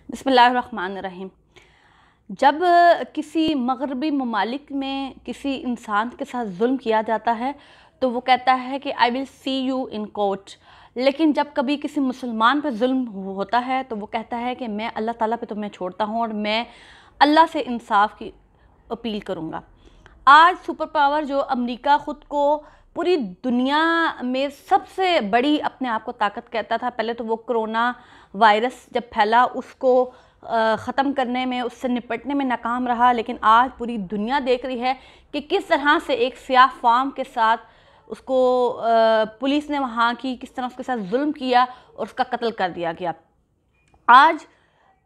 बिस्मिल्लाहिर्रहमानिर्रहीम। जब किसी मगरबी ममालिक में किसी इंसान के साथ जुल्म किया जाता है तो वो कहता है कि I will see you in court. लेकिन जब कभी किसी मुसलमान पर जुल्म होता है तो वो कहता है कि मैं अल्लाह ताला पे तुम्हें छोड़ता हूँ और मैं अल्लाह से इंसाफ की अपील करूँगा। आज सुपर पावर जो अमेरिका ख़ुद को पूरी दुनिया में सबसे बड़ी अपने आप को ताकत कहता था, पहले तो वो कोरोना वायरस जब फैला उसको ख़त्म करने में, उससे निपटने में नाकाम रहा, लेकिन आज पूरी दुनिया देख रही है कि किस तरह से एक सियाह फार्म के साथ उसको पुलिस ने वहाँ की किस तरह उसके साथ जुल्म किया और उसका कत्ल कर दिया गया। आज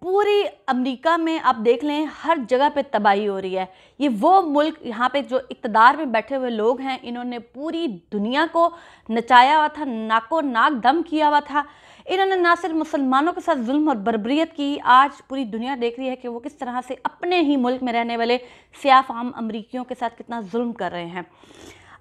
पूरी अमेरिका में आप देख लें, हर जगह पे तबाही हो रही है। ये वो मुल्क, यहाँ पे जो इक़्तिदार में बैठे हुए लोग हैं, इन्होंने पूरी दुनिया को नचाया हुआ था, नाको नाक दम किया हुआ था। इन्होंने ना सिर्फ मुसलमानों के साथ जुल्म और बर्बरियत की, आज पूरी दुनिया देख रही है कि वो किस तरह से अपने ही मुल्क में रहने वाले सियाह फाम अमरीकियों के साथ कितना जुल्म कर रहे हैं।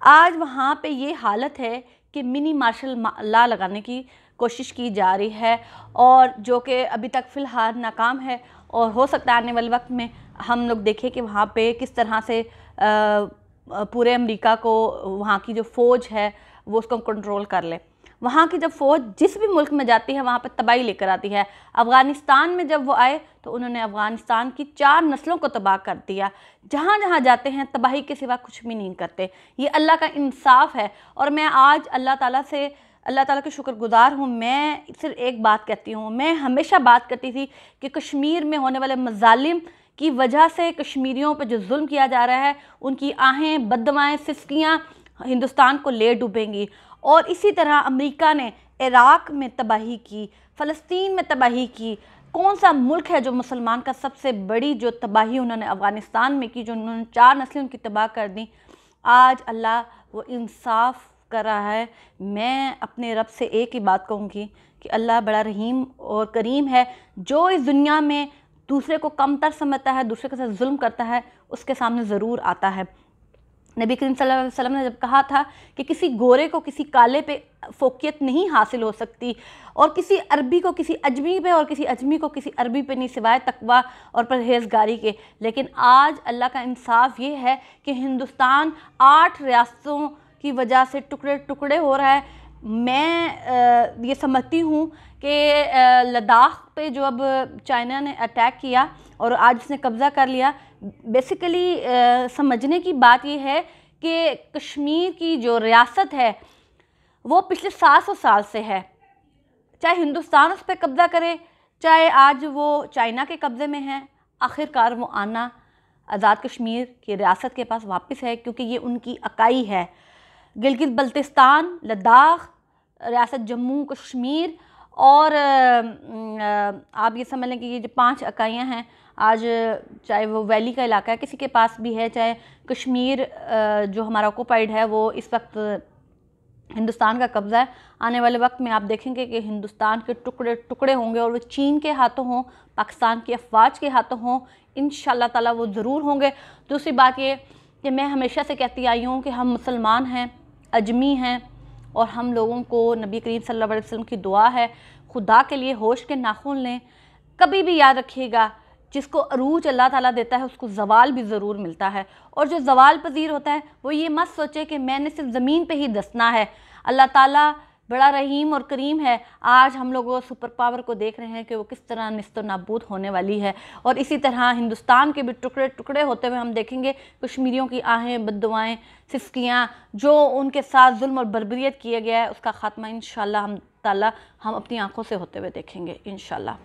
आज वहाँ पे ये हालत है कि मिनी मार्शल लॉ लगाने की कोशिश की जा रही है और जो कि अभी तक फ़िलहाल नाकाम है, और हो सकता है आने वाले वक्त में हम लोग देखें कि वहाँ पे किस तरह से पूरे अमेरिका को, वहाँ की जो फ़ौज है वो उसको कंट्रोल कर ले। वहाँ की जब फ़ौज जिस भी मुल्क में जाती है वहाँ पे तबाही लेकर आती है। अफ़गानिस्तान में जब वो आए तो उन्होंने अफ़गानिस्तान की 4 नस्लों को तबाह कर दिया। जहाँ जहाँ जाते हैं तबाही के सिवा कुछ भी नहीं करते। ये अल्लाह का इंसाफ है और मैं आज अल्लाह ताला के शुक्रगुज़ार हूँ। मैं सिर्फ एक बात कहती हूँ, मैं हमेशा बात करती थी कि कश्मीर में होने वाले मज़ालिम की वजह से कश्मीरियों पर जो जुल्म किया जा रहा है, उनकी आहें, बद्दुआएं, सिसकियाँ हिंदुस्तान को ले डूबेंगी। और इसी तरह अमेरिका ने इराक़ में तबाही की, फ़लस्तीन में तबाही की। कौन सा मुल्क है जो मुसलमान का सबसे बड़ी जो तबाही उन्होंने अफ़गानिस्तान में की, जो उन्होंने 4 नस्लें उनकी तबाह कर दी। आज अल्लाह वो इंसाफ कर रहा है। मैं अपने रब से एक ही बात कहूँगी कि अल्लाह बड़ा रहीम और करीम है। जो इस दुनिया में दूसरे को कमतर समझता है, दूसरे के साथ जुल्म करता है, उसके सामने ज़रूर आता है। नबी करीम सल्लल्लाहु अलैहि वसल्लम ने जब कहा था कि किसी गोरे को किसी काले पे फ़ोकियत नहीं हासिल हो सकती, और किसी अरबी को किसी अजमी पे और किसी अजमी को किसी अरबी पे नहीं, सिवाय तकवा और परहेज़गारी के। लेकिन आज अल्लाह का इंसाफ ये है कि हिंदुस्तान 8 रियासतों की वजह से टुकड़े टुकड़े हो रहा है। मैं ये समझती हूँ कि लद्दाख पे जो अब चाइना ने अटैक किया और आज उसने कब्ज़ा कर लिया, बेसिकली समझने की बात ये है कि कश्मीर की जो रियासत है वो पिछले 700 साल से है। चाहे हिंदुस्तान उस पर कब्ज़ा करे, चाहे आज वो चाइना के कब्ज़े में है, आखिरकार वो आना आज़ाद कश्मीर की रियासत के पास वापस है, क्योंकि ये उनकी इकाई है। गिलगित बल्तिस्तान, लद्दाख, रियासत जम्मू कश्मीर और आप ये समझ लें कि ये जो 5 इकाइयाँ हैं, आज चाहे वो वैली का इलाका है किसी के पास भी है, चाहे कश्मीर जो हमारा ऑक्यूपाइड है वो इस वक्त हिंदुस्तान का कब्ज़ा है। आने वाले वक्त में आप देखेंगे कि हिंदुस्तान के टुकड़े टुकड़े होंगे, और वो चीन के हाथों हों, पाकिस्तान की अफवाज के हाथों हों, इंशाअल्लाह ताला वो ज़रूर होंगे। दूसरी बात ये कि मैं हमेशा से कहती आई हूँ कि हम मुसलमान हैं, अजमी हैं, और हम लोगों को नबी करीम सल्लल्लाहु अलैहि वसल्लम की दुआ है, खुदा के लिए होश के नाखून लें। कभी भी याद रखिएगा, जिसको अरूज अल्लाह ताला देता है उसको ज़वाल भी ज़रूर मिलता है, और जो ज़वाल पज़ीर होता है वो ये मत सोचे कि मैंने सिर्फ ज़मीन पे ही दसना है। अल्लाह ताला बड़ा रहीम और करीम है। आज हम लोग सुपर पावर को देख रहे हैं कि वो किस तरह निस्तो नाबूद होने वाली है, और इसी तरह हिंदुस्तान के भी टुकड़े टुकड़े होते हुए हम देखेंगे। कश्मीरियों की आहें, बद्दुआएं, सिसकियाँ, जो उनके साथ जुल्म और बर्बरियत किया गया है, उसका ख़ात्मा इंशाअल्लाह हम अपनी आँखों से होते हुए देखेंगे इंशाअल्लाह।